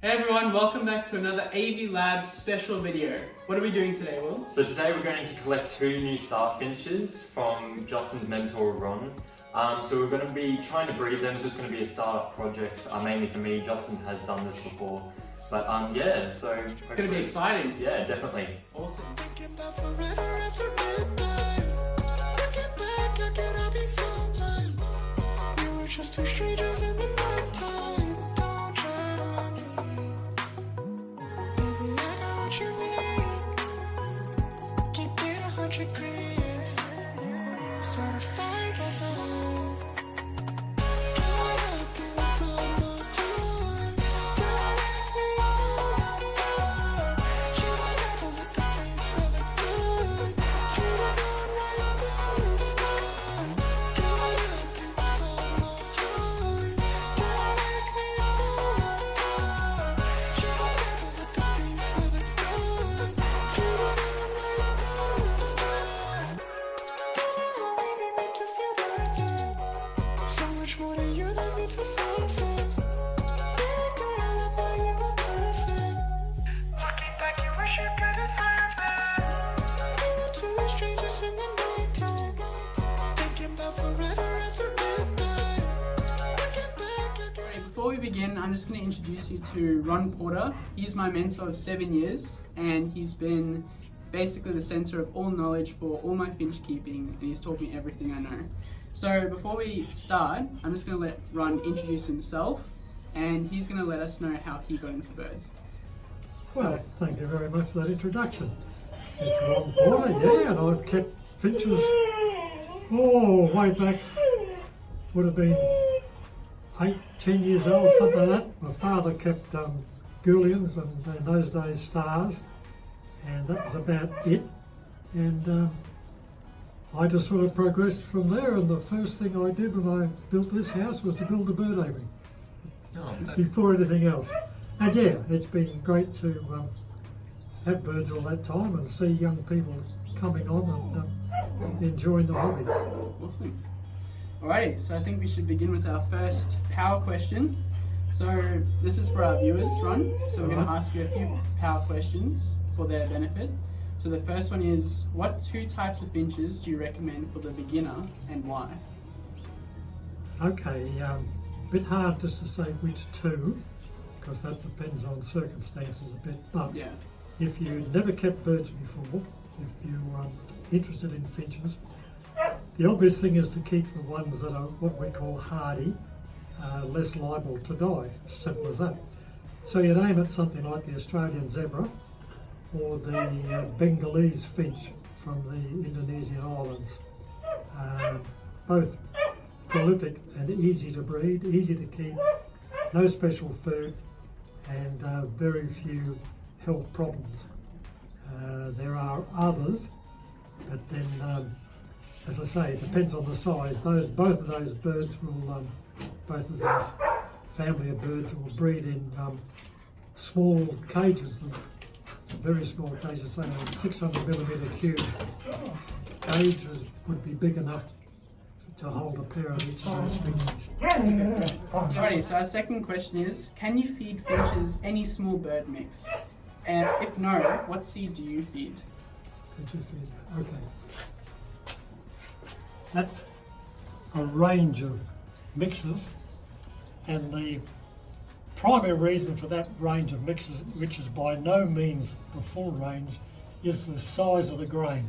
Hey everyone, welcome back to another AV Lab special video. What are we doing today, Will? So today we're going to collect two new star finches from Justin's mentor, Ron. So we're going to be trying to breed them. It's just going to be a startup project, mainly for me. Justin has done this before. But yeah, so... It's going to be exciting. Yeah, definitely. Awesome. Before we begin, I'm just going to introduce you to Ron Porter. He's my mentor of 7 years, and he's been basically the center of all knowledge for all my finch keeping, and he's taught me everything I know. So before we start, I'm just going to let Ron introduce himself, and he's going to let us know how he got into birds. Well, thank you very much for that introduction. It's Ron Porter, yeah, and I've kept finches, way back, would have been 8, 10 years old, something like that. My father kept Goulians and in those days stars, and that was about it. And I just sort of progressed from there, and the first thing I did when I built this house was to build a bird aviary. Before anything else. And yeah, it's been great to have birds all that time and see young people coming on and enjoying the hobby. Awesome. Alrighty, so I think we should begin with our first power question. So this is for our viewers, Ron. So we're going to ask you a few power questions for their benefit. So the first one is, what 2 types of finches do you recommend for the beginner and why? Okay, a bit hard just to say which 2, because that depends on circumstances a bit. But Yeah. if you never kept birds before, if you are interested in finches, the obvious thing is to keep the ones that are what we call hardy, less liable to die, simple as that. So you'd aim at something like the Australian zebra or the Bengalese finch from the Indonesian islands. Both prolific and easy to breed, easy to keep, no special food, and very few health problems. There are others, but then as I say, it depends on the size. Both of those birds will, both of those family of birds will breed in small cages, very small cages, say 600mm cube. Cages would be big enough to hold a pair of each of those species. Alrighty, so our second question is, can you feed finches any small bird mix? And if no, what seed do you feed? Could you feed? Okay. That's a range of mixes, and the primary reason for that range of mixes, which is by no means the full range, is the size of the grain.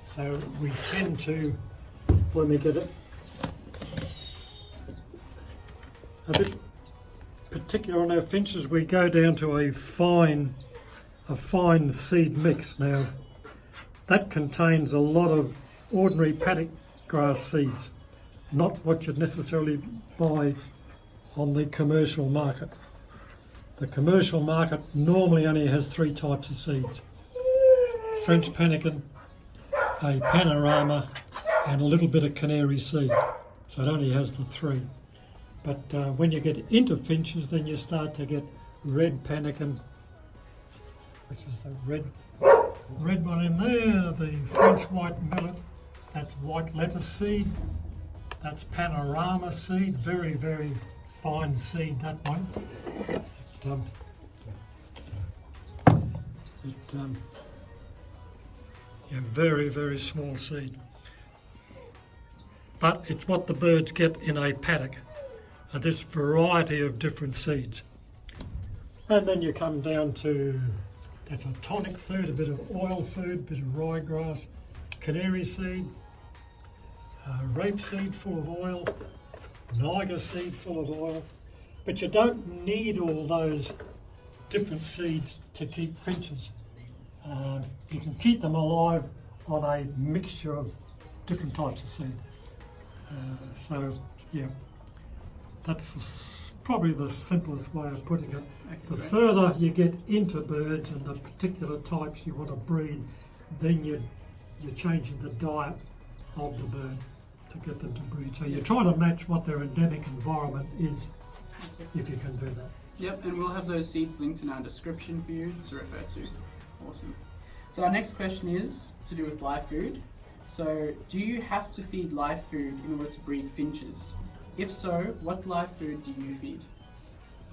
So we tend to, when we get it a bit particular on our finches, we go down to a fine seed mix. Now that contains a lot of ordinary paddock grass seeds, not what you'd necessarily buy on the commercial market. The commercial market normally only has 3 types of seeds: French Pannican, a Panarama, and a little bit of Canary Seed. So it only has the 3. But when you get into finches, then you start to get red Pannican, which is the red one in there, the French white millet, that's white lettuce seed, that's Panarama seed, very, very fine seed, that one. very, very small seed. But it's what the birds get in a paddock, this variety of different seeds. And then you come down to, that's a tonic food, a bit of oil food, a bit of rye grass, canary seed, rapeseed full of oil, Niger seed full of oil. But you don't need all those different seeds to keep finches. You can keep them alive on a mixture of different types of seed. So, yeah, that's probably the simplest way of putting it. The further you get into birds and the particular types you want to breed, then you're changing the diet of the bird to get them to breed. So you're trying to match what their endemic environment is, if you can do that. Yep, and we'll have those seeds linked in our description for you to refer to. Awesome. So our next question is to do with live food. So, do you have to feed live food in order to breed finches? If so, what live food do you feed?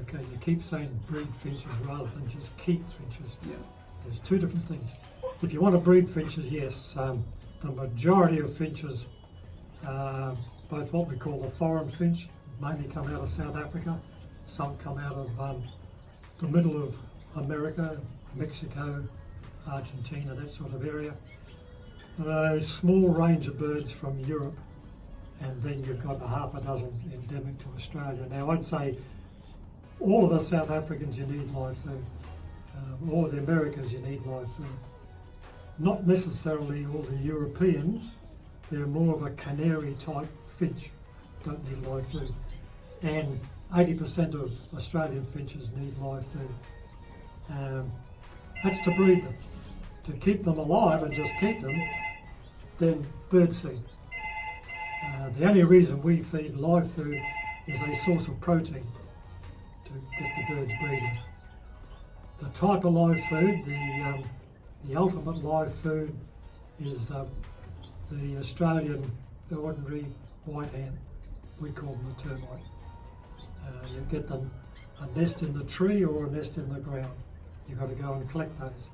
Okay, you keep saying breed finches rather than just keep finches. Yeah. There's two different things. If you want to breed finches, yes, the majority of finches, both what we call the foreign finch, mainly come out of South Africa, some come out of the middle of America, Mexico, Argentina, that sort of area. A small range of birds from Europe, and then you've got a half a dozen endemic to Australia. Now, I'd say all of the South Africans, you need live food. All of the Americans, you need live food. Not necessarily all the Europeans. They're more of a canary type finch, don't need live food. And 80% of Australian finches need live food. That's to breed them. To keep them alive and just keep them, then birdseed. The only reason we feed live food is a source of protein to get the birds breeding. The type of live food, the ultimate live food, is the Australian ordinary white hen. We call them the termite. You get them a nest in the tree or a nest in the ground. You've got to go and collect those.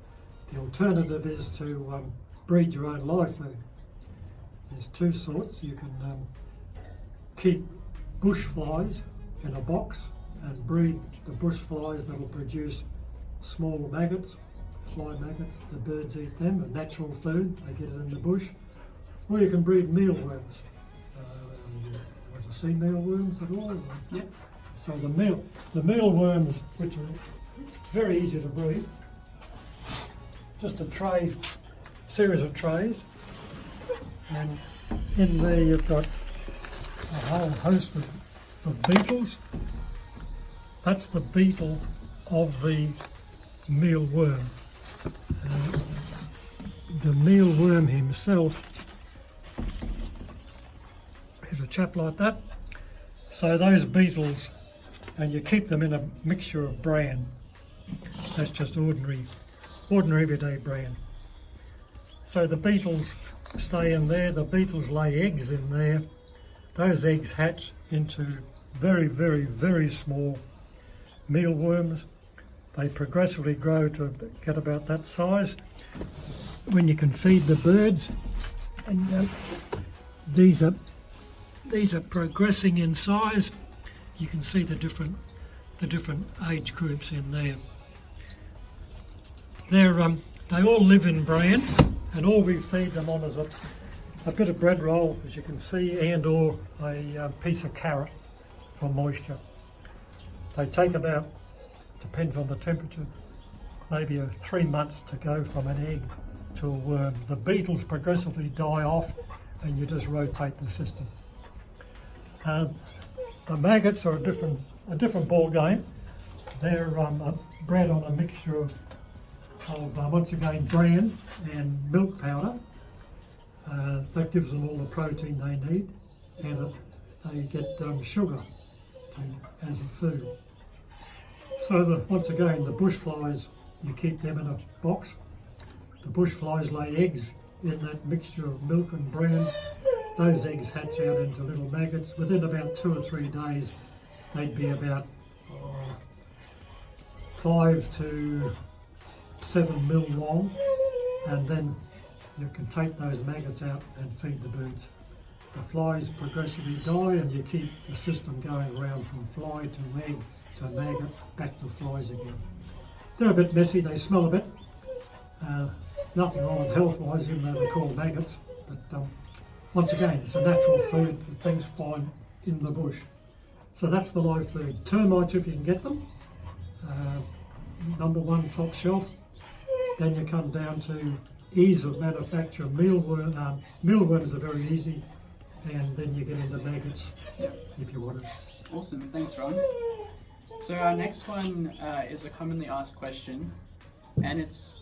The alternative is to breed your own live food. There's two sorts. You can keep bush flies in a box and breed the bush flies that will produce small maggots, fly maggots. The birds eat them, a natural food. They get it in the bush. Or you can breed mealworms. Want to see mealworms at all? Yeah. So the mealworms, which are very easy to breed, just a tray, series of trays, and in there you've got a whole host of beetles. That's the beetle of the mealworm. The mealworm himself is a chap like that. So those beetles, and you keep them in a mixture of bran. That's just ordinary everyday bran. So the beetles stay in there, the beetles lay eggs in there. Those eggs hatch into very, very, very small mealworms. They progressively grow to get about that size. When you can feed the birds, and these are progressing in size. You can see the different age groups in there. They all live in bran, and all we feed them on is a bit of bread roll, as you can see, and or a piece of carrot for moisture. They take about, depends on the temperature, maybe 3 months to go from an egg to a worm. The beetles progressively die off, and you just rotate the system. The maggots are a different ball game. They're bred on a mixture of once again bran and milk powder. That gives them all the protein they need, and they get sugar as a food. So once again, the bush flies, you keep them in a box. The bush flies lay eggs in that mixture of milk and bran. Those eggs hatch out into little maggots. Within about 2 or 3 days, they'd be about 5 to 7 mil long, and then you can take those maggots out and feed the birds. The flies progressively die, and you keep the system going around from fly to egg to maggot back to flies again. They're a bit messy, they smell a bit. Nothing wrong with health-wise, even though they're called maggots. But once again, it's a natural food that things find in the bush. So that's the live food. Termites, if you can get them, number one, top shelf. Then you come down to ease of manufacture. Mealworms are very easy, and then you get into maggots if you want it. Awesome, thanks Ron. So our next one is a commonly asked question, and it's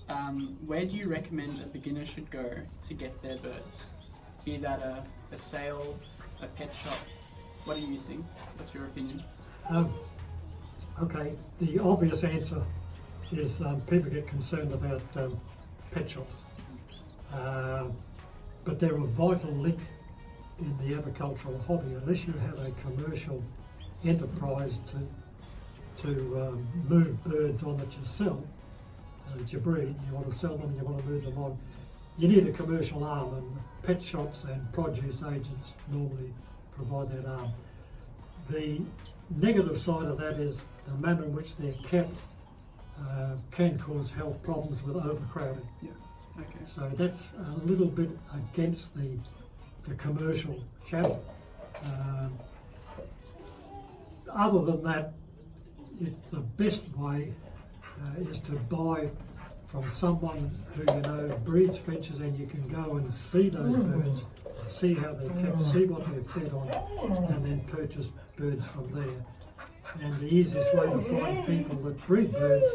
where do you recommend a beginner should go to get their birds? Be that a sale, a pet shop. What do you think? What's your opinion? Okay, the obvious answer is people get concerned about pet shops, but they're a vital link in the agricultural hobby. Unless you have a commercial enterprise to move birds on that you sell, that you breed, you want to sell them, you want to move them on, you need a commercial arm, and pet shops and produce agents normally provide that arm. The negative side of that is the manner in which they're kept can cause health problems with overcrowding. Yeah. Okay. So that's a little bit against the commercial channel. Other than that, it's the best way is to buy from someone who you know breeds finches, and you can go and see those birds, see how they're kept, see what they're fed on, and then purchase birds from there. And the easiest way to find people that breed birds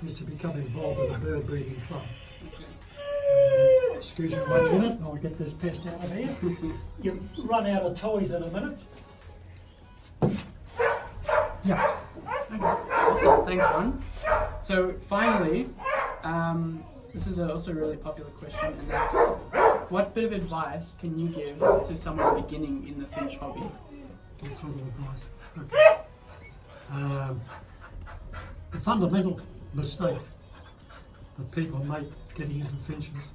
is to become involved in a bird breeding club. Excuse me 1 minute, I'll get this pest out of here. You run out of toys in a minute. Yeah. Okay. Awesome. Thanks, Ron. So finally, this is also a really popular question, and that's what bit of advice can you give to someone beginning in the finch hobby? What sort of advice? Okay. The fundamental mistake that people make getting into finches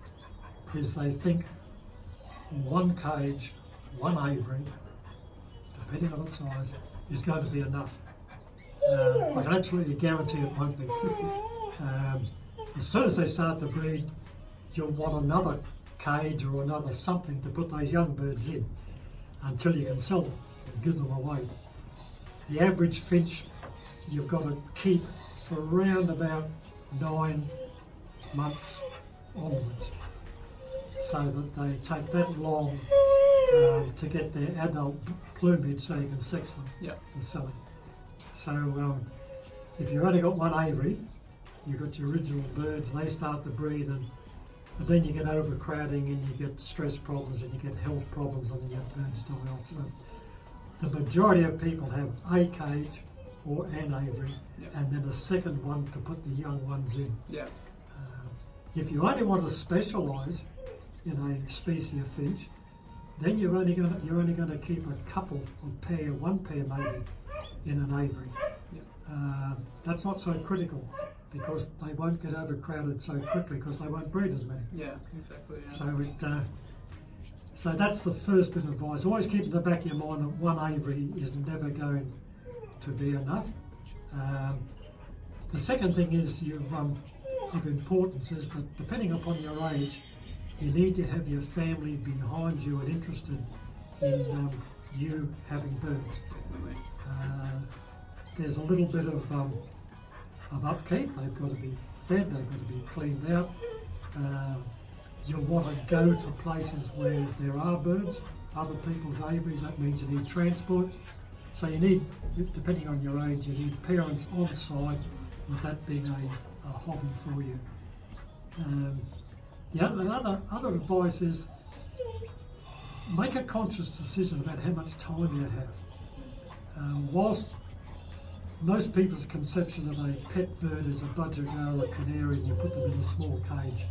is they think one cage, one aviary, depending on its size, is going to be enough. I can absolutely guarantee it won't be. As soon as they start to breed, you'll want another cage or another something to put those young birds in until you can sell them and give them away. The average finch you've got to keep for around about 9 months onwards, so that they take that long to get their adult plumage so you can sex them and sell them. So if you've only got one aviary, you've got your original birds, they start to breed, and then you get overcrowding and you get stress problems and you get health problems, and then your birds die off. So the majority of people have a cage or an aviary, and then a second one to put the young ones in. Yeah. If you only want to specialise in a species of finch, then you're only going to keep a couple of pair, one pair maybe, in an aviary. That's not so critical because they won't get overcrowded so quickly because they won't breed as many. Yeah, exactly. Yeah. So that's the first bit of advice. Always keep in the back of your mind that one aviary is never going to be enough. The second thing is of importance is that depending upon your age, you need to have your family behind you and interested in you having birds. There's a little bit of upkeep. They've got to be fed, they've got to be cleaned out. You'll want to go to places where there are birds, other people's aviaries. That means you need transport. So you need, depending on your age, you need parents on site, with that being a hobby for you. The other advice is make a conscious decision about how much time you have. Whilst most people's conception of a pet bird is a budger or a canary, and you put them in a small cage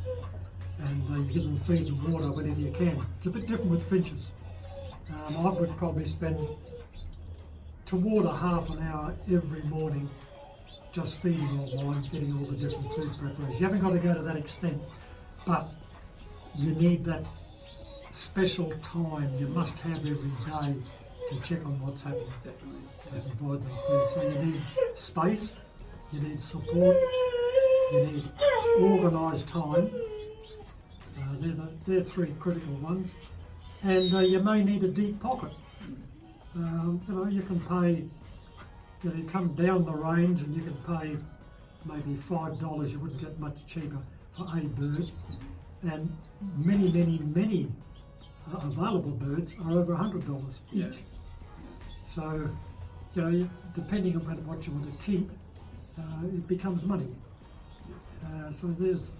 and you give them feed and water whenever you can. It's a bit different with finches. I would probably spend to water half an hour every morning just feeding online, getting all the different food preparations. You haven't got to go to that extent, but you need that special time you must have every day to check on what's happening. Definitely. To provide them food. So you need space, you need support, you need organised time. They're three critical ones. And you may need a deep pocket. You can pay, you come down the range and you can pay maybe $5, you wouldn't get much cheaper for a bird. And many available birds are over $100 each. Yeah. So, depending on what you want to keep, it becomes money. So there's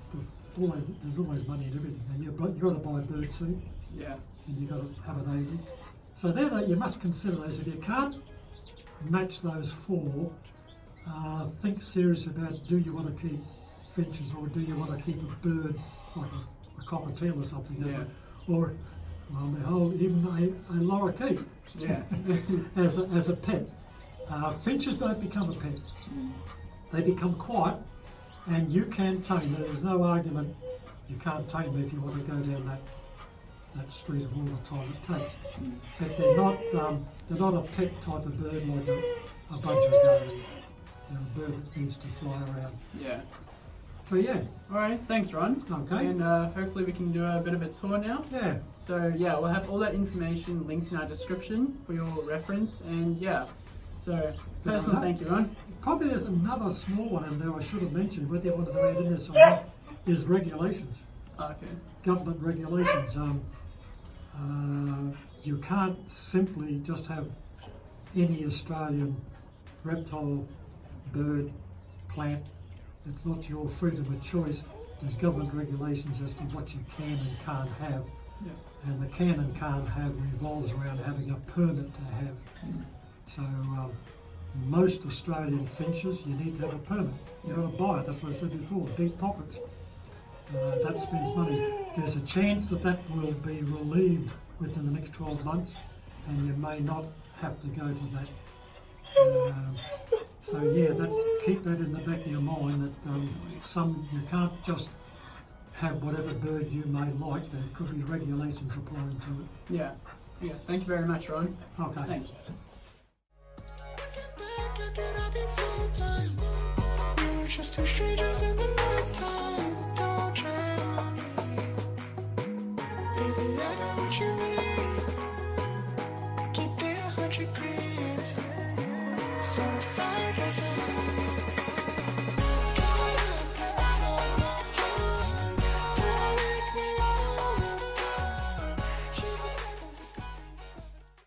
always money in everything. And you've got to buy bird seed. Yeah. And you've got to have an aviary. So you must consider those. If you can't match those four, think seriously about, do you want to keep finches or do you want to keep a bird like a cockatiel or something? Yeah. Or on the whole, even a lorikeet. Yeah. as a pet. Finches don't become a pet. They become quiet, and you can tame them. There's no argument you can't tame them if you want to go down that street of all the time it takes. But they're not a pet type of bird like a budger's a bird that needs to fly around. Yeah. So yeah. Alright, thanks Ron. Okay. And hopefully we can do a bit of a tour now. Yeah. So yeah, we'll have all that information linked in our description for your reference. And yeah, so personal thank you, Ron. Probably there's another small one in there I should have mentioned, whether you wanted to add in this or not, is regulations. Okay. Government regulations. You can't simply just have any Australian reptile, bird, plant. It's not your freedom of choice. There's government regulations as to what you can and can't have. Yeah. And the can and can't have revolves around having a permit to have. So most Australian finches, you need to have a permit. You've got to buy it, that's what I said before, deep pockets. That spends money. There's a chance that will be relieved within the next 12 months, and you may not have to go to that. So yeah, keep that in the back of your mind that you can't just have whatever bird you may like. There could be regulations applying to it. Yeah. Yeah. Thank you very much, Ron. Okay. Thanks. Just two strangers.